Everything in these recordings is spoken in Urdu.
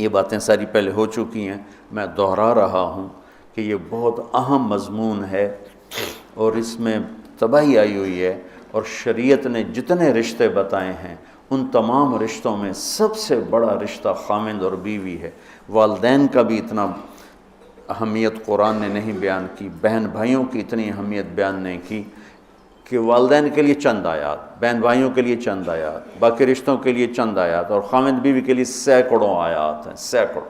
یہ باتیں ساری پہلے ہو چکی ہیں، میں دہرا رہا ہوں کہ یہ بہت اہم مضمون ہے اور اس میں تباہی آئی ہوئی ہے، اور شریعت نے جتنے رشتے بتائے ہیں ان تمام رشتوں میں سب سے بڑا رشتہ خامند اور بیوی ہے۔ والدین کا بھی اتنا اہمیت قرآن نے نہیں بیان کی، بہن بھائیوں کی اتنی اہمیت بیان نہیں کی کہ والدین کے لیے چند آیات، بہن بھائیوں کے لیے چند آیات، باقی رشتوں کے لیے چند آیات، اور خامند بیوی کے لیے سینکڑوں آیات ہیں، سینکڑوں۔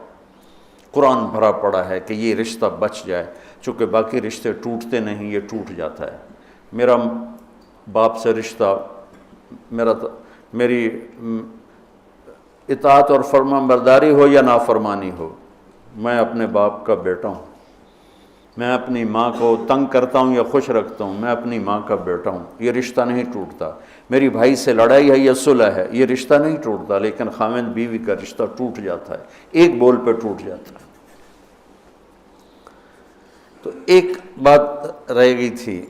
قرآن بھرا پڑا ہے کہ یہ رشتہ بچ جائے، چونکہ باقی رشتے ٹوٹتے نہیں، یہ ٹوٹ جاتا ہے۔ میرا باپ سے رشتہ، میری اطاعت اور فرما برداری ہو یا نافرمانی ہو، میں اپنے باپ کا بیٹا ہوں۔ میں اپنی ماں کو تنگ کرتا ہوں یا خوش رکھتا ہوں، میں اپنی ماں کا بیٹا ہوں، یہ رشتہ نہیں ٹوٹتا۔ میری بھائی سے لڑائی ہے یا صلح ہے، یہ رشتہ نہیں ٹوٹتا، لیکن خامند بیوی کا رشتہ ٹوٹ جاتا ہے، ایک بول پہ ٹوٹ جاتا ہے۔ تو ایک بات رہ گئی تھی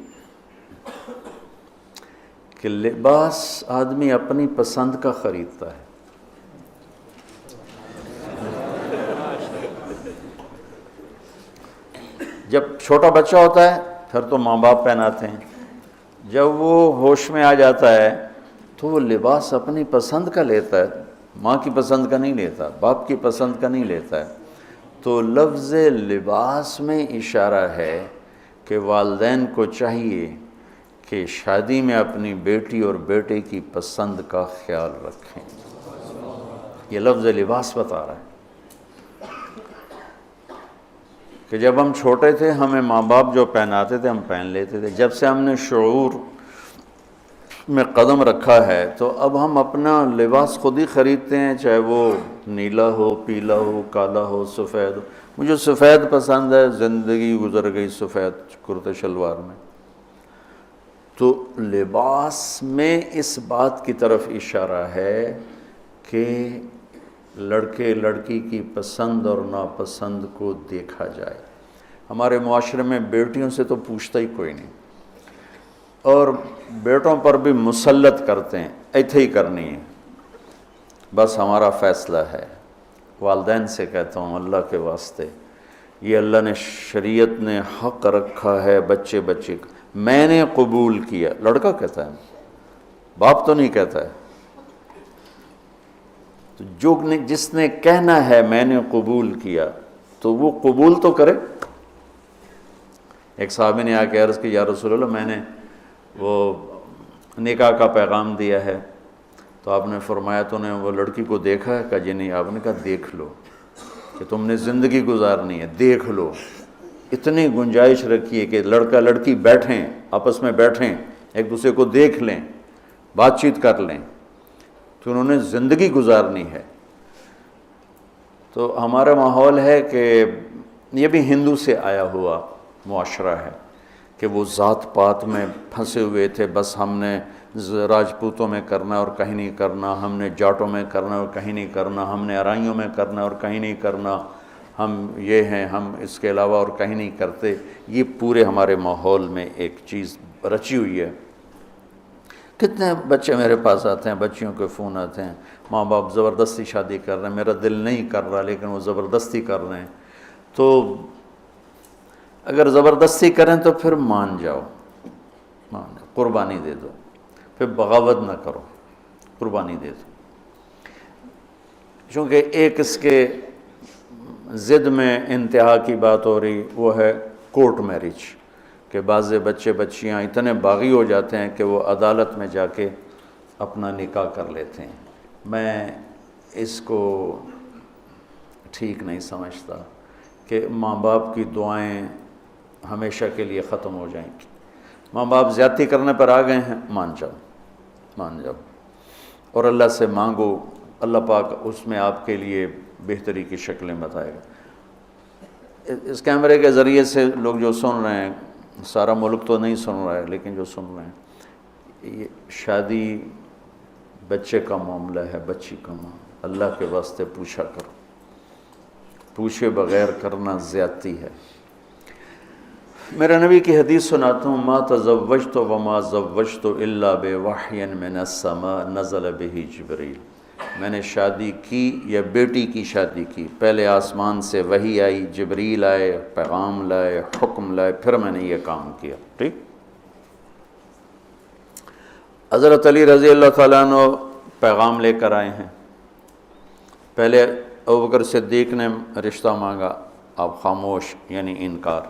کہ لباس آدمی اپنی پسند کا خریدتا ہے۔ جب چھوٹا بچہ ہوتا ہے پھر تو ماں باپ پہناتے ہیں، جب وہ ہوش میں آ جاتا ہے تو وہ لباس اپنی پسند کا لیتا ہے، ماں کی پسند کا نہیں لیتا، باپ کی پسند کا نہیں لیتا ہے۔ تو لفظ لباس میں اشارہ ہے کہ والدین کو چاہیے کہ شادی میں اپنی بیٹی اور بیٹے کی پسند کا خیال رکھیں۔ یہ لفظ لباس بتا رہا ہے کہ جب ہم چھوٹے تھے ہمیں ماں باپ جو پہناتے تھے ہم پہن لیتے تھے، جب سے ہم نے شعور میں قدم رکھا ہے تو اب ہم اپنا لباس خود ہی خریدتے ہیں، چاہے وہ نیلا ہو، پیلا ہو، کالا ہو، سفید ہو۔ مجھے سفید پسند ہے، زندگی گزر گئی سفید کرتے شلوار میں۔ تو لباس میں اس بات کی طرف اشارہ ہے کہ لڑکے لڑکی کی پسند اور ناپسند کو دیکھا جائے۔ ہمارے معاشرے میں بیٹیوں سے تو پوچھتا ہی کوئی نہیں، اور بیٹوں پر بھی مسلط کرتے ہیں، ایتھے ہی کرنی ہے، بس ہمارا فیصلہ ہے۔ والدین سے کہتا ہوں اللہ کے واسطے، یہ اللہ نے شریعت نے حق رکھا ہے بچے کا، میں نے قبول کیا، لڑکا کہتا ہے، باپ تو نہیں کہتا ہے۔ تو جس نے کہنا ہے میں نے قبول کیا تو وہ قبول تو کرے۔ ایک صحابی نے آ کے عرض کی یا رسول اللہ میں نے وہ نکاح کا پیغام دیا ہے، تو آپ نے فرمایا تو نے وہ لڑکی کو دیکھا ہے؟ کہا جی نہیں۔ آپ نے کہا دیکھ لو، کہ تم نے زندگی گزارنی ہے، دیکھ لو۔ اتنی گنجائش رکھیے کہ لڑکا لڑکی بیٹھیں، آپس میں بیٹھیں، ایک دوسرے کو دیکھ لیں، بات چیت کر لیں، تو انہوں نے زندگی گزارنی ہے۔ تو ہمارا ماحول ہے کہ یہ بھی ہندو سے آیا ہوا معاشرہ ہے کہ وہ ذات پات میں پھنسے ہوئے تھے، بس ہم نے راجپوتوں میں کرنا اور کہیں نہیں کرنا، ہم نے جاٹوں میں کرنا اور کہیں نہیں کرنا، ہم نے ارائیوں میں کرنا اور کہیں نہیں کرنا، ہم یہ ہیں، ہم اس کے علاوہ اور کہیں نہیں کرتے۔ یہ پورے ہمارے ماحول میں ایک چیز رچی ہوئی ہے۔ کتنے بچے میرے پاس آتے ہیں، بچیوں کے فون آتے ہیں، ماں باپ زبردستی شادی کر رہے ہیں، میرا دل نہیں کر رہا لیکن وہ زبردستی کر رہے ہیں۔ تو اگر زبردستی کریں تو پھر مان جاؤ، قربانی دے دو، پھر بغاوت نہ کرو، قربانی دے دو۔ چونکہ ایک اس کے ضد میں انتہا کی بات ہو رہی، وہ ہے کورٹ میرج، کہ بعض بچے بچیاں اتنے باغی ہو جاتے ہیں کہ وہ عدالت میں جا کے اپنا نکاح کر لیتے ہیں۔ میں اس کو ٹھیک نہیں سمجھتا کہ ماں باپ کی دعائیں ہمیشہ کے لیے ختم ہو جائیں گی۔ ماں باپ زیادتی کرنے پر آ گئے ہیں، مان جاؤ اور اللہ سے مانگو، اللہ پاک اس میں آپ کے لیے بہتری کی شکلیں بتائے گا۔ اس کیمرے کے ذریعے سے لوگ جو سن رہے ہیں، سارا ملک تو نہیں سن رہا ہے لیکن جو سن رہے ہیں، یہ شادی بچے کا معاملہ ہے، بچی کا معاملہ، اللہ کے واسطے پوچھا کرو، پوچھے بغیر کرنا زیادتی ہے۔ میرا نبی کی حدیث سناتا ہوں، ما تزوجت وما زوجت الا بوحی من السماء نزل به جبریل۔ میں نے شادی کی یا بیٹی کی شادی کی، پہلے آسمان سے وحی آئی، جبریل آئے، پیغام لائے، حکم لائے، پھر میں نے یہ کام کیا۔ ٹھیک۔ حضرت علی رضی اللہ تعالیٰ عنہ پیغام لے کر آئے ہیں۔ پہلے ابوبکر صدیق نے رشتہ مانگا، آپ خاموش یعنی انکار۔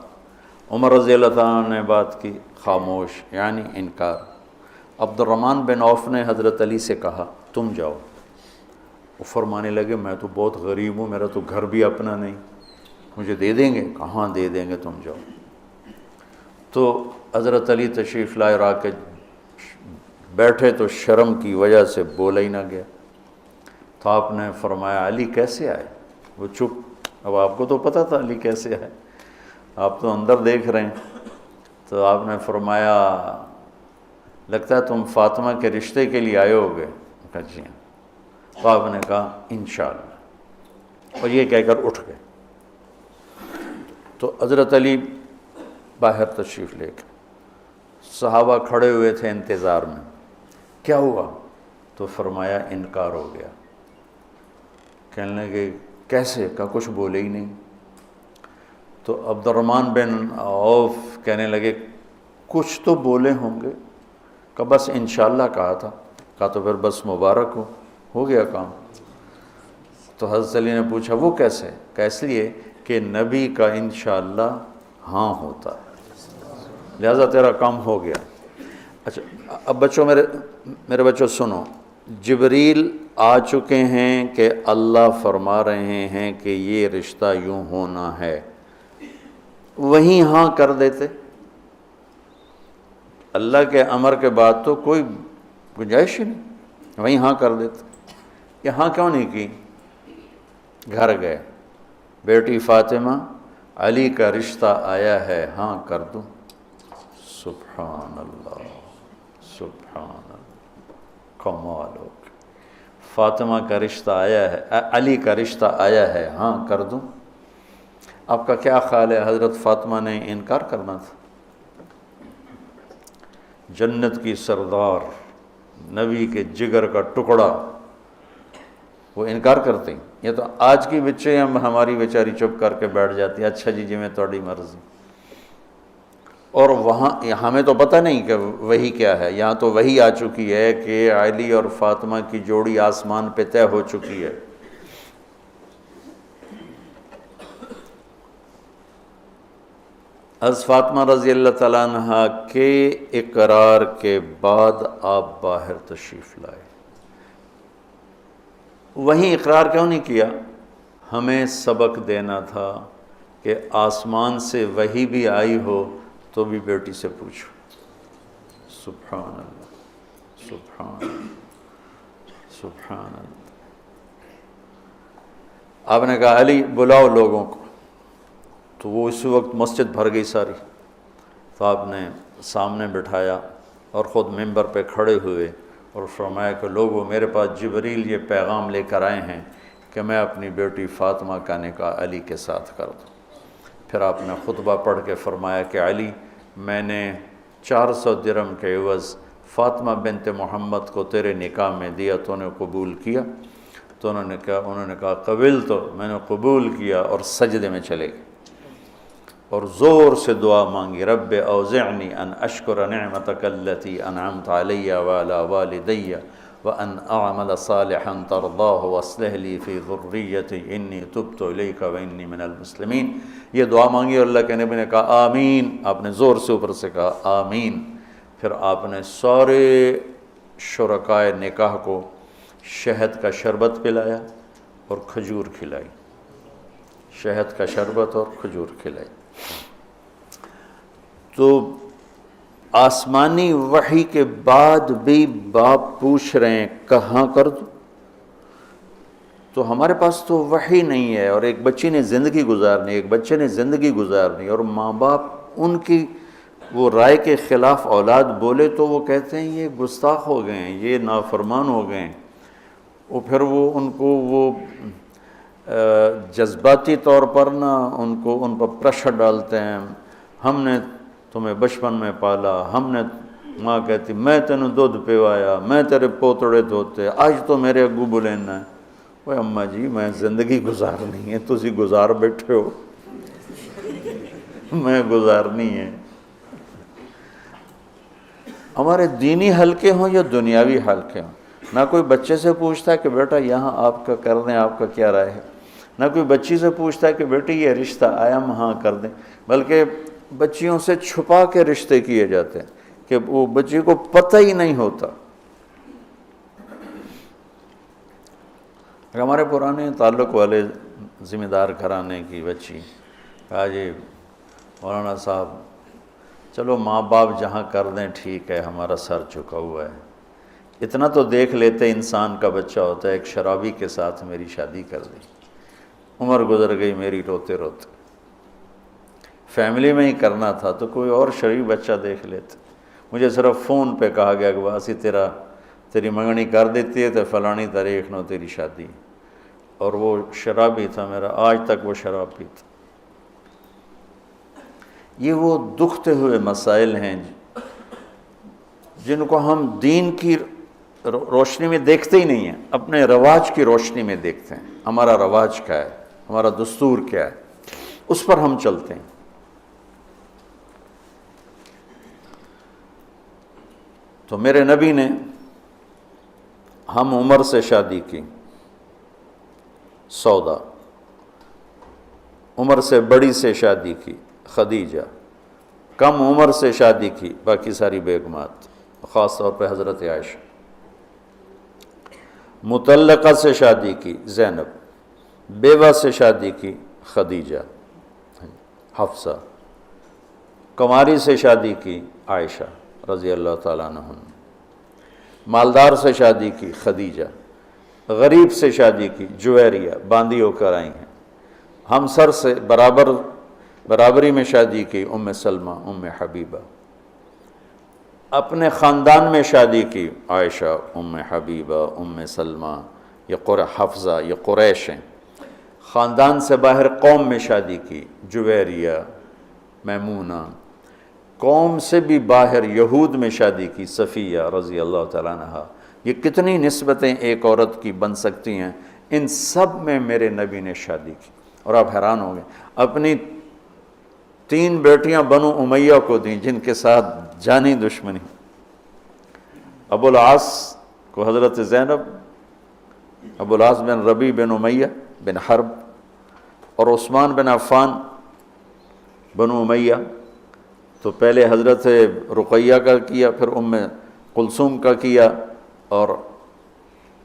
عمر رضی اللہ تعالیٰ عنہ نے بات کی، خاموش یعنی انکار۔ عبد الرحمن بن عوف نے حضرت علی سے کہا تم جاؤ۔ وہ فرمانے لگے میں تو بہت غریب ہوں، میرا تو گھر بھی اپنا نہیں، مجھے دے دیں گے؟ کہاں دے دیں گے، تم جاؤ۔ تو حضرت علی تشریف لائے اور آ کے بیٹھے تو شرم کی وجہ سے بولا ہی نہ گیا۔ تو آپ نے فرمایا علی کیسے آئے؟ وہ چپ۔ اب آپ کو تو پتہ تھا علی کیسے آئے، آپ تو اندر دیکھ رہے ہیں۔ تو آپ نے فرمایا لگتا ہے تم فاطمہ کے رشتے کے لیے آئے ہوگے؟ کہا جی ہاں۔ تو آپ نے کہا انشاءاللہ، اور یہ کہہ کر اٹھ گئے۔ تو حضرت علی باہر تشریف لے گئے، صحابہ کھڑے ہوئے تھے انتظار میں، کیا ہوا؟ تو فرمایا انکار ہو گیا۔ کہنے لگے کیسے؟ کہا کچھ بولے ہی نہیں۔ تو عبد الرحمن بن عوف کہنے لگے کچھ تو بولے ہوں گے؟ کہا بس انشاءاللہ کہا تھا۔ کہا تو پھر بس مبارک ہو گیا کام۔ تو حضرت علی نے پوچھا وہ کیسے؟ کہا اس لیے کہ نبی کا انشاءاللہ ہاں ہوتا ہے، لہذا تیرا کام ہو گیا۔ اچھا اب بچوں، میرے بچوں سنو، جبریل آ چکے ہیں کہ اللہ فرما رہے ہیں کہ یہ رشتہ یوں ہونا ہے، وہیں ہاں کر دیتے۔ اللہ کے امر کے بعد تو کوئی گنجائش ہی نہیں، وہیں ہاں کر دیتے۔ یہاں کیوں نہیں کی؟ گھر گئے، بیٹی فاطمہ علی کا رشتہ آیا ہے، ہاں کر دوں؟ سبحان اللہ، سبحان اللہ، کمال ہو گیا۔ فاطمہ کا رشتہ آیا ہے، علی کا رشتہ آیا ہے، ہاں کر دوں؟ آپ کا کیا خیال ہے حضرت فاطمہ نے انکار کرنا تھا؟ جنت کی سردار، نبی کے جگر کا ٹکڑا، وہ انکار کرتے ہیں؟ یہ تو آج کی بچے ہماری بیچاری چپ کر کے بیٹھ جاتی ہے، اچھا جی میں تھوڑی مرضی۔ اور وہاں ہمیں تو پتہ نہیں کہ وہی کیا ہے، یہاں تو وہی آ چکی ہے کہ علی اور فاطمہ کی جوڑی آسمان پہ طے ہو چکی ہے۔ حضرت فاطمہ رضی اللہ تعالیٰ عنہ کے اقرار کے بعد آپ باہر تشریف لائے۔ وہیں اقرار کیوں نہیں کیا؟ ہمیں سبق دینا تھا کہ آسمان سے وحی بھی آئی ہو تو بھی بیٹی سے پوچھو۔ سبحان اللہ، سبحان اللہ، سبحان اللہ۔ آپ نے کہا علی بلاؤ لوگوں کو، تو وہ اسی وقت مسجد بھر گئی ساری۔ تو آپ نے سامنے بٹھایا اور خود ممبر پہ کھڑے ہوئے اور فرمایا کہ لوگوں میرے پاس جبریل یہ پیغام لے کر آئے ہیں کہ میں اپنی بیٹی فاطمہ کا نکاح علی کے ساتھ کر دوں۔ پھر آپ نے خطبہ پڑھ کے فرمایا کہ علی میں نے 400 درہم کے عوض فاطمہ بنت محمد کو تیرے نکاح میں دیا، تو نے قبول کیا؟ تو انہوں نے کہا قبول، تو میں نے قبول کیا اور سجدے میں چلے گئے اور زور سے دعا مانگی، رب اوزعنی ان اشکر نعمتک التی انعمت علی وعلی والدی وان اعمل صالحا ترضاہ واصلح لی فی ذریتی انی تبت الیک وانی من المسلمین۔ یہ دعا مانگی اور اللہ کے نبی نے کہا آمین۔ آپ نے زور سے اوپر سے کہا آمین۔ پھر آپ نے سارے شرکائے نکاح کو شہد کا شربت پلایا اور کھجور کھلائی، شہد کا شربت اور کھجور کھلائی۔ تو آسمانی وحی کے بعد بھی باپ پوچھ رہے ہیں کہاں کر دوں؟ تو ہمارے پاس تو وحی نہیں ہے، اور ایک بچی نے زندگی گزارنی، ایک بچے نے زندگی گزارنی، اور ماں باپ ان کی وہ رائے کے خلاف اولاد بولے تو وہ کہتے ہیں یہ گستاخ ہو گئے ہیں، یہ نافرمان ہو گئے ہیں۔ وہ پھر وہ ان کو وہ جذباتی طور پر ان پر پریشر ڈالتے ہیں، ہم نے تمہیں بچپن میں پالا، ہم نے ماں کہتی میں تینوں دودھ پیوایا، میں تیرے پوتڑے دھوتے، آج تو میرے اگو بلینا ہے۔ وہ اماں جی میں زندگی گزارنی ہے، تسی گزار بیٹھے ہو، میں گزارنی ہے۔ ہمارے دینی حلقے ہوں یا دنیاوی حلقے ہوں، نہ کوئی بچے سے پوچھتا ہے کہ بیٹا یہاں آپ کا کر دیں، آپ کا کیا رائے ہے، نہ کوئی بچی سے پوچھتا ہے کہ بیٹی یہ رشتہ آیا ہم ہاں کر دیں، بلکہ بچیوں سے چھپا کے رشتے کیے جاتے ہیں کہ وہ بچی کو پتہ ہی نہیں ہوتا۔ ہمارے پرانے تعلق والے ذمہ دار گھرانے کی بچی کہا جی مولانا صاحب چلو ماں باپ جہاں کر دیں ٹھیک ہے، ہمارا سر جھکا ہوا ہے، اتنا تو دیکھ لیتے انسان کا بچہ ہوتا ہے۔ ایک شرابی کے ساتھ میری شادی کر دی، عمر گزر گئی میری روتے روتے، فیملی میں ہی کرنا تھا تو کوئی اور شریف بچہ دیکھ لیتے۔ مجھے صرف فون پہ کہا گیا کہ باسی تیری منگنی کر دیتی ہے تو فلانی تاریخ نو تیری شادی، اور وہ شرابی تھا میرا، آج تک وہ شراب پیتا۔ یہ وہ دکھتے ہوئے مسائل ہیں جن کو ہم دین کی روشنی میں دیکھتے ہی نہیں ہیں، اپنے رواج کی روشنی میں دیکھتے ہیں۔ ہمارا رواج کیا ہے، ہمارا دستور کیا ہے، اس پر ہم چلتے ہیں۔ تو میرے نبی نے ہم عمر سے شادی کی، سودا، عمر سے بڑی سے شادی کی، خدیجہ، کم عمر سے شادی کی باقی ساری بیگمات، خاص طور پہ حضرت عائشہ، مطلقہ سے شادی کی زینب، بیوہ سے شادی کی خدیجہ، حفصہ، کنواری سے شادی کی عائشہ رضی اللہ تعالیٰ عنہ، مالدار سے شادی کی خدیجہ، غریب سے شادی کی جویریہ، باندھی ہو کر آئی ہیں، ہمسر سے برابری میں شادی کی ام سلمہ، ام حبیبہ، اپنے خاندان میں شادی کی عائشہ، ام حبیبہ، ام سلمہ، یہ حفصہ، یہ قریش ہیں۔ خاندان سے باہر قوم میں شادی کی جویریہ، میمونہ، قوم سے بھی باہر یہود میں شادی کی صفیہ رضی اللہ تعالیٰ عنہا۔ یہ کتنی نسبتیں ایک عورت کی بن سکتی ہیں، ان سب میں میرے نبی نے شادی کی۔ اور آپ حیران ہوں گے، اپنی 3 بیٹیاں بنو امیہ کو دیں جن کے ساتھ جانی دشمنی، ابو العاص کو حضرت زینب، ابو العاص بن ربیع بن امیہ بن حرب، اور عثمان بن عفان بنو امیہ۔ تو پہلے حضرت رقیہ کا کیا، پھر ام کلثوم کا کیا، اور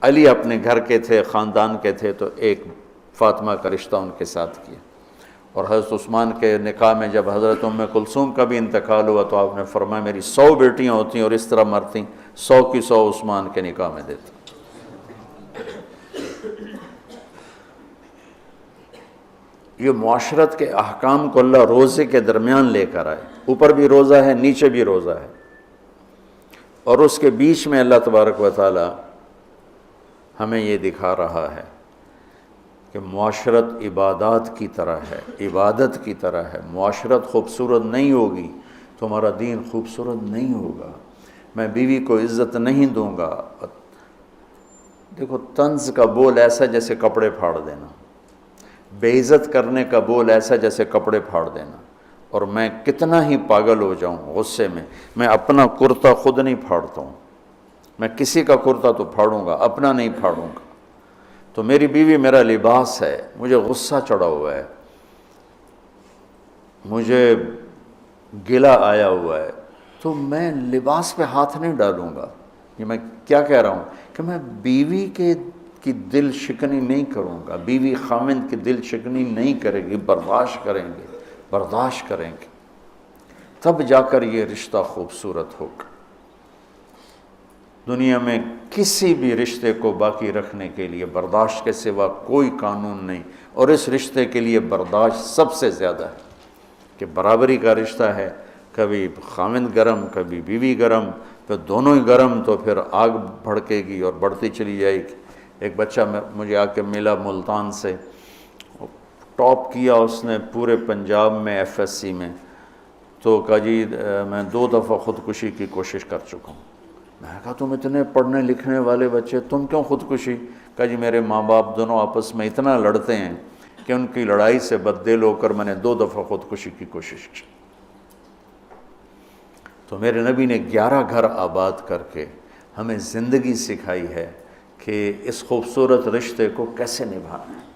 علی اپنے گھر کے تھے، خاندان کے تھے، تو ایک فاطمہ کا رشتہ ان کے ساتھ کیا۔ اور حضرت عثمان کے نکاح میں جب حضرت ام کلثوم کا بھی انتقال ہوا تو آپ نے فرمایا میری 100 بیٹیاں ہوتی اور اس طرح مرتیں، 100 کی 100 عثمان کے نکاح میں دیتا۔ یہ معاشرت کے احکام کو اللہ روزے کے درمیان لے کر آئے، اوپر بھی روزہ ہے، نیچے بھی روزہ ہے، اور اس کے بیچ میں اللہ تبارک و تعالی ہمیں یہ دکھا رہا ہے کہ معاشرت عبادات کی طرح ہے، عبادت کی طرح ہے۔ معاشرت خوبصورت نہیں ہوگی تو ہمارا دین خوبصورت نہیں ہوگا۔ میں بیوی کو عزت نہیں دوں گا، دیکھو طنز کا بول ایسا جیسے کپڑے پھاڑ دینا، بے عزت کرنے کا بول ایسا جیسے کپڑے پھاڑ دینا۔ اور میں کتنا ہی پاگل ہو جاؤں غصے میں اپنا کرتا خود نہیں پھاڑتا ہوں، میں کسی کا کرتا تو پھاڑوں گا، اپنا نہیں پھاڑوں گا۔ تو میری بیوی میرا لباس ہے، مجھے غصہ چڑھا ہوا ہے، مجھے گلہ آیا ہوا ہے، تو میں لباس پہ ہاتھ نہیں ڈالوں گا۔ یہ میں کیا کہہ رہا ہوں کہ میں بیوی کی دل شکنی نہیں کروں گا، بیوی خاوند کی دل شکنی نہیں کرے گی، برداشت کریں گے، تب جا کر یہ رشتہ خوبصورت ہوگا۔ دنیا میں کسی بھی رشتے کو باقی رکھنے کے لیے برداشت کے سوا کوئی قانون نہیں، اور اس رشتے کے لیے برداشت سب سے زیادہ ہے کہ برابری کا رشتہ ہے، کبھی خاوند گرم کبھی بیوی گرم، پھر دونوں ہی گرم تو پھر آگ بھڑکے گی اور بڑھتی چلی جائے گی۔ ایک بچہ مجھے آ کے ملا ملتان سے، ٹاپ کیا اس نے پورے پنجاب میں FSC میں، تو کہا جی میں 2 دفعہ خودکشی کی کوشش کر چکا ہوں۔ میں نے کہا تم اتنے پڑھنے لکھنے والے بچے، تم کیوں خودکشی؟ کہا جی میرے ماں باپ دونوں آپس میں اتنا لڑتے ہیں کہ ان کی لڑائی سے بددل ہو کر میں نے 2 دفعہ خودکشی کی کوشش کی۔ تو میرے نبی نے 11 گھر آباد کر کے ہمیں زندگی سکھائی ہے کہ اس خوبصورت رشتے کو کیسے نبھانا ہے۔